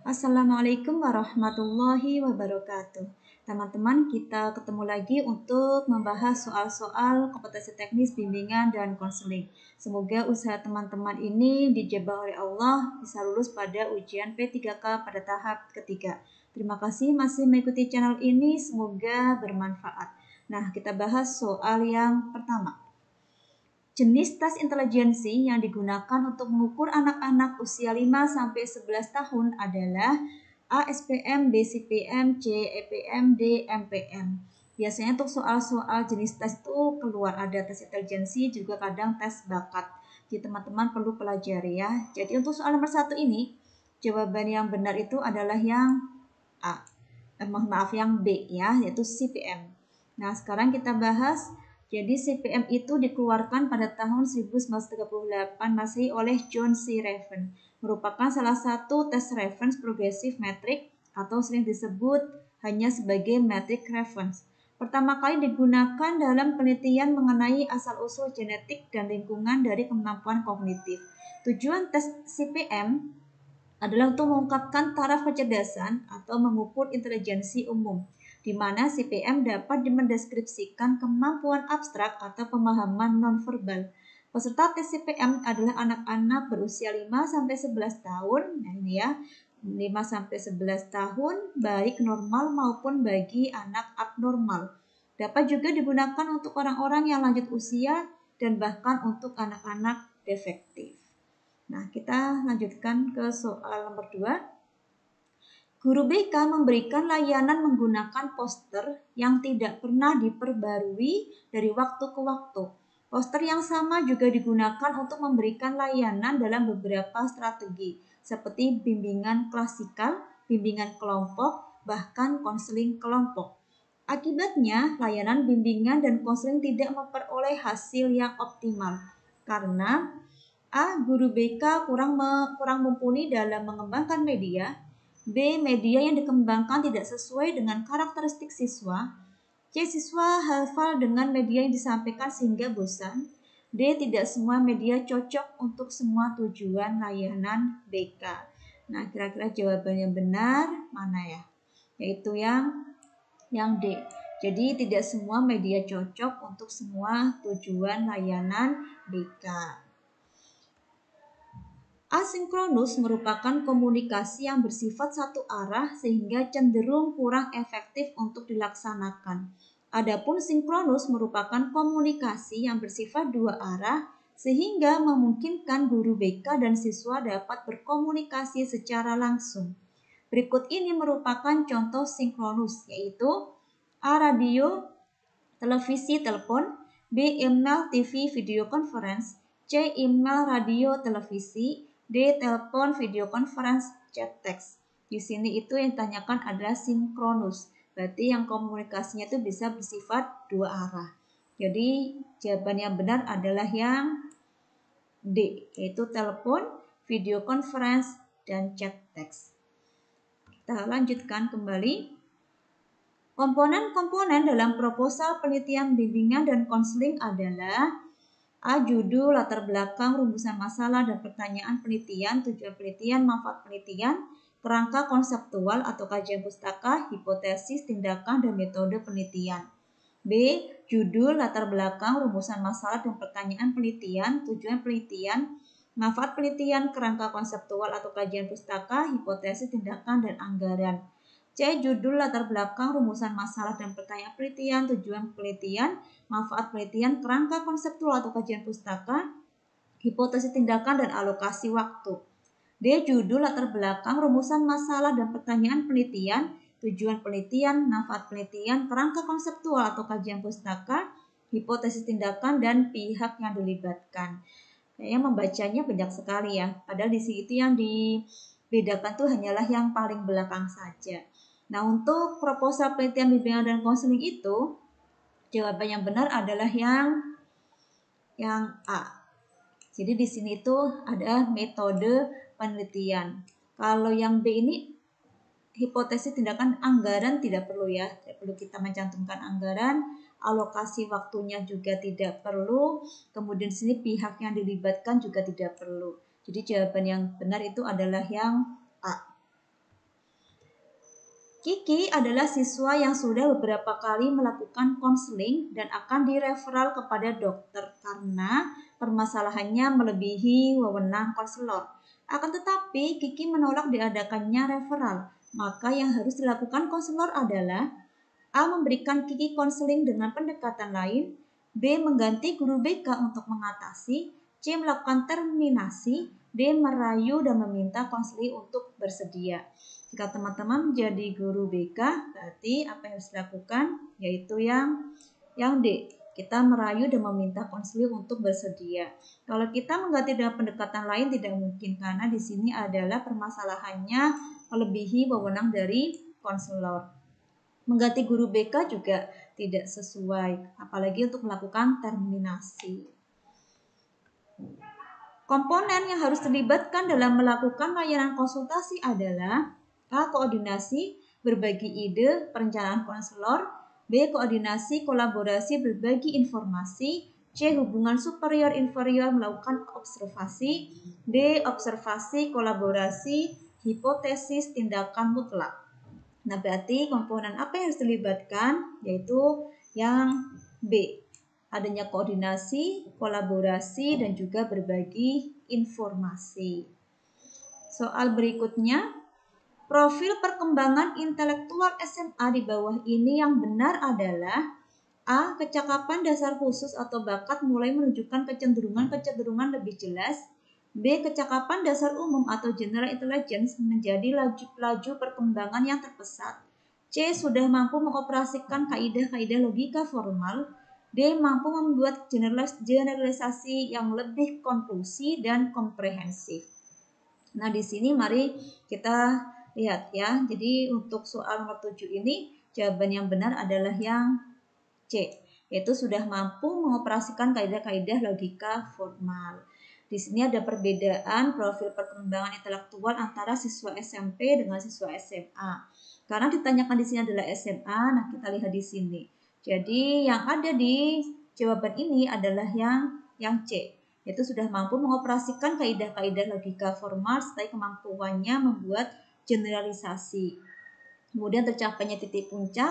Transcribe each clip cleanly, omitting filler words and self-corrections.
Assalamualaikum warahmatullahi wabarakatuh. Teman-teman, kita ketemu lagi untuk membahas soal-soal kompetensi teknis bimbingan dan konseling. Semoga usaha teman-teman ini dijabah oleh Allah bisa lulus pada ujian P3K pada tahap ketiga. Terima kasih masih mengikuti channel ini, semoga bermanfaat. Nah, kita bahas soal yang pertama. Jenis tes intelijensi yang digunakan untuk mengukur anak-anak usia 5-11 tahun adalah A. SPM, B. CPM, C. EPM, D. MPM. Biasanya untuk soal-soal jenis tes itu keluar ada tes intelijensi, juga kadang tes bakat. Jadi teman-teman perlu pelajari ya. Jadi untuk soal nomor 1 ini, jawaban yang benar itu adalah yang A. Yang B ya, yaitu CPM. Nah, sekarang kita bahas. Jadi CPM itu dikeluarkan pada tahun 1938 Masehi oleh John C. Raven. Merupakan salah satu tes reference progressive metric atau sering disebut hanya sebagai metric reference. Pertama kali digunakan dalam penelitian mengenai asal-usul genetik dan lingkungan dari kemampuan kognitif. Tujuan tes CPM adalah untuk mengungkapkan taraf kecerdasan atau mengukur intelijensi umum, di mana CPM dapat mendeskripsikan kemampuan abstrak atau pemahaman nonverbal. Peserta tes CPM adalah anak-anak berusia 5-11 tahun, nah ini ya, 5-11 tahun baik normal maupun bagi anak abnormal. Dapat juga digunakan untuk orang-orang yang lanjut usia dan bahkan untuk anak-anak defektif. Nah, kita lanjutkan ke soal nomor 2. Guru BK memberikan layanan menggunakan poster yang tidak pernah diperbarui dari waktu ke waktu. Poster yang sama juga digunakan untuk memberikan layanan dalam beberapa strategi, seperti bimbingan klasikal, bimbingan kelompok, bahkan konseling kelompok. Akibatnya, layanan bimbingan dan konseling tidak memperoleh hasil yang optimal karena A. Guru BK kurang mumpuni dalam mengembangkan media. B. Media yang dikembangkan tidak sesuai dengan karakteristik siswa. C. Siswa hafal dengan media yang disampaikan sehingga bosan. D. Tidak semua media cocok untuk semua tujuan layanan BK. Nah, kira-kira jawaban yang benar mana ya? Yaitu yang D. Jadi tidak semua media cocok untuk semua tujuan layanan BK. Asinkronus merupakan komunikasi yang bersifat satu arah sehingga cenderung kurang efektif untuk dilaksanakan. Adapun sinkronus merupakan komunikasi yang bersifat dua arah sehingga memungkinkan guru BK dan siswa dapat berkomunikasi secara langsung. Berikut ini merupakan contoh sinkronus, yaitu A. Radio, televisi, telepon, B. Email, TV, video conference, C. Email, radio, televisi, D. Telepon, video conference, chat teks. Di sini itu yang ditanyakan adalah sinkronus. Berarti yang komunikasinya itu bisa bersifat dua arah. Jadi jawaban yang benar adalah yang D, yaitu telepon, video conference, dan chat teks. Kita lanjutkan kembali. Komponen-komponen dalam proposal penelitian bimbingan dan konseling adalah A. Judul, latar belakang, rumusan masalah dan pertanyaan penelitian, tujuan penelitian, manfaat penelitian, kerangka konseptual atau kajian pustaka, hipotesis, tindakan, dan metode penelitian. B. Judul, latar belakang, rumusan masalah dan pertanyaan penelitian, tujuan penelitian, manfaat penelitian, kerangka konseptual atau kajian pustaka, hipotesis, tindakan, dan anggaran. C. Judul, latar belakang, rumusan masalah dan pertanyaan penelitian, tujuan penelitian, manfaat penelitian, kerangka konseptual atau kajian pustaka, hipotesis, tindakan, dan alokasi waktu. D. Judul, latar belakang, rumusan masalah dan pertanyaan penelitian, tujuan penelitian, manfaat penelitian, kerangka konseptual atau kajian pustaka, hipotesis, tindakan, dan pihak yang dilibatkan. Kayaknya membacanya banyak sekali ya, padahal di sini itu yang dibedakan tuh hanyalah yang paling belakang saja. Nah, untuk proposal penelitian bimbingan dan konseling itu, jawaban yang benar adalah yang A. Jadi di sini itu ada metode penelitian. Kalau yang B ini hipotesis, tindakan, anggaran tidak perlu ya. Tidak perlu kita mencantumkan anggaran, alokasi waktunya juga tidak perlu. Kemudian di sini pihak yang dilibatkan juga tidak perlu. Jadi jawaban yang benar itu adalah yang A. Kiki adalah siswa yang sudah beberapa kali melakukan konseling dan akan direferal kepada dokter karena permasalahannya melebihi wewenang konselor. Akan tetapi, Kiki menolak diadakannya referal. Maka yang harus dilakukan konselor adalah A. Memberikan Kiki konseling dengan pendekatan lain, B. Mengganti guru BK untuk mengatasi, C. Melakukan terminasi, D. Merayu dan meminta konseling untuk bersedia. Jika teman-teman menjadi guru BK, berarti apa yang harus dilakukan? Yaitu yang D. Kita merayu dan meminta konseling untuk bersedia. Kalau kita mengganti dengan pendekatan lain tidak mungkin karena di sini adalah permasalahannya melebihi wewenang dari konselor. Mengganti guru BK juga tidak sesuai, apalagi untuk melakukan terminasi. Komponen yang harus dilibatkan dalam melakukan layanan konsultasi adalah A. Koordinasi, berbagi ide, perencanaan konselor, B. Koordinasi, kolaborasi, berbagi informasi, C. Hubungan superior-inferior melakukan observasi, D. Observasi, kolaborasi, hipotesis, tindakan mutlak. Nah, berarti komponen apa yang harus dilibatkan? Yaitu yang B. Adanya koordinasi, kolaborasi, dan juga berbagi informasi. Soal berikutnya, profil perkembangan intelektual SMA di bawah ini yang benar adalah A. Kecakapan dasar khusus atau bakat mulai menunjukkan kecenderungan lebih jelas. B. Kecakapan dasar umum atau general intelligence menjadi laju perkembangan yang terpesat. C. Sudah mampu mengoperasikan kaidah-kaidah logika formal. D. Mampu membuat generalisasi yang lebih konklusi dan komprehensif. Nah, di sini mari kita lihat ya. Jadi untuk soal nomor 7 ini jawaban yang benar adalah yang C, yaitu sudah mampu mengoperasikan kaidah-kaidah logika formal. Di sini ada perbedaan profil perkembangan intelektual antara siswa SMP dengan siswa SMA. Karena ditanyakan di sini adalah SMA, nah kita lihat di sini. Jadi yang ada di jawaban ini adalah yang C, yaitu sudah mampu mengoperasikan kaidah-kaidah logika formal serta kemampuannya membuat generalisasi. Kemudian tercapainya titik puncak,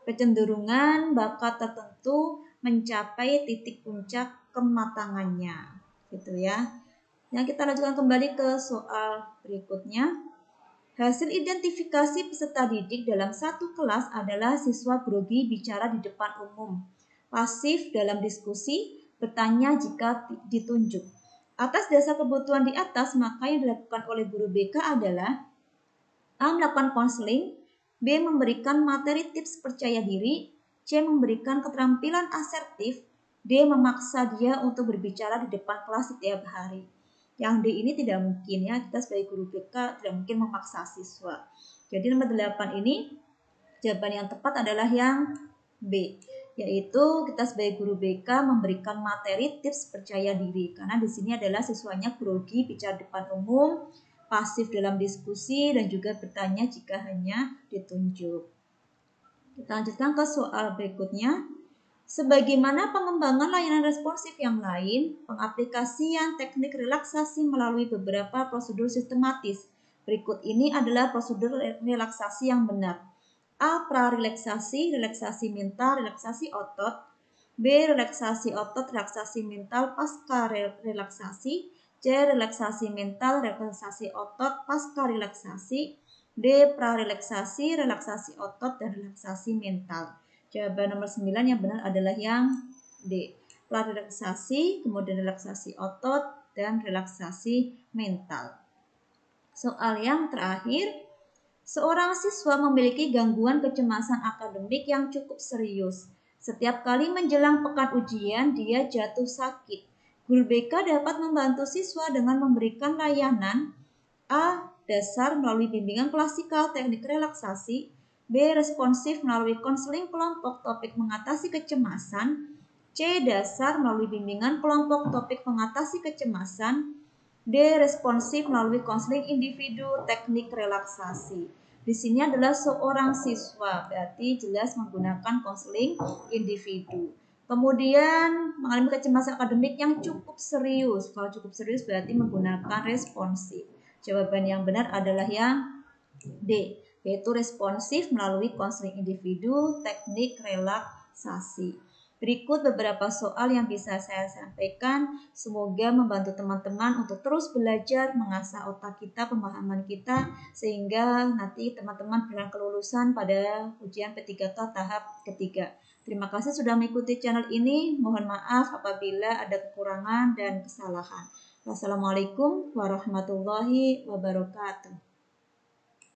kecenderungan bakat tertentu mencapai titik puncak kematangannya, gitu ya. Yang kita lanjutkan kembali ke soal berikutnya. Hasil identifikasi peserta didik dalam satu kelas adalah siswa grogi bicara di depan umum, pasif dalam diskusi, bertanya jika ditunjuk. Atas dasar kebutuhan di atas, maka yang dilakukan oleh guru BK adalah A. Melakukan konseling, B. Memberikan materi tips percaya diri, C. Memberikan keterampilan asertif, D. Memaksa dia untuk berbicara di depan kelas setiap hari. Yang D ini tidak mungkin ya, kita sebagai guru BK tidak mungkin memaksa siswa. Jadi nomor 8 ini jawaban yang tepat adalah yang B, yaitu kita sebagai guru BK memberikan materi tips percaya diri karena di sini adalah siswanya grogi bicara depan umum, pasif dalam diskusi, dan juga bertanya jika hanya ditunjuk. Kita lanjutkan ke soal berikutnya. Sebagaimana pengembangan layanan responsif yang lain, pengaplikasian teknik relaksasi melalui beberapa prosedur sistematis. Berikut ini adalah prosedur relaksasi yang benar. A. Prarelaksasi, relaksasi mental, relaksasi otot. B. Relaksasi otot, relaksasi mental, pasca relaksasi. C. Relaksasi mental, relaksasi otot, pasca relaksasi. D. Prarelaksasi, relaksasi otot, dan relaksasi mental. Jawaban nomor 9 yang benar adalah yang D. Prarelaksasi, kemudian relaksasi otot, dan relaksasi mental. Soal yang terakhir, seorang siswa memiliki gangguan kecemasan akademik yang cukup serius. Setiap kali menjelang pekan ujian, dia jatuh sakit. Guru BK dapat membantu siswa dengan memberikan layanan A. Dasar melalui bimbingan klasikal teknik relaksasi, B. Responsif melalui konseling kelompok topik mengatasi kecemasan, C. Dasar melalui bimbingan kelompok topik mengatasi kecemasan, D. Responsif melalui konseling individu teknik relaksasi. Di sini adalah seorang siswa, berarti jelas menggunakan konseling individu. Kemudian mengalami kecemasan akademik yang cukup serius. Kalau cukup serius berarti menggunakan responsif. Jawaban yang benar adalah yang D. yaitu responsif melalui konseling individu, teknik relaksasi. Berikut beberapa soal yang bisa saya sampaikan, semoga membantu teman-teman untuk terus belajar, mengasah otak kita, pemahaman kita, sehingga nanti teman-teman berang kelulusan pada ujian P3K tahap ketiga. Terima kasih sudah mengikuti channel ini, mohon maaf apabila ada kekurangan dan kesalahan. Wassalamualaikum warahmatullahi wabarakatuh.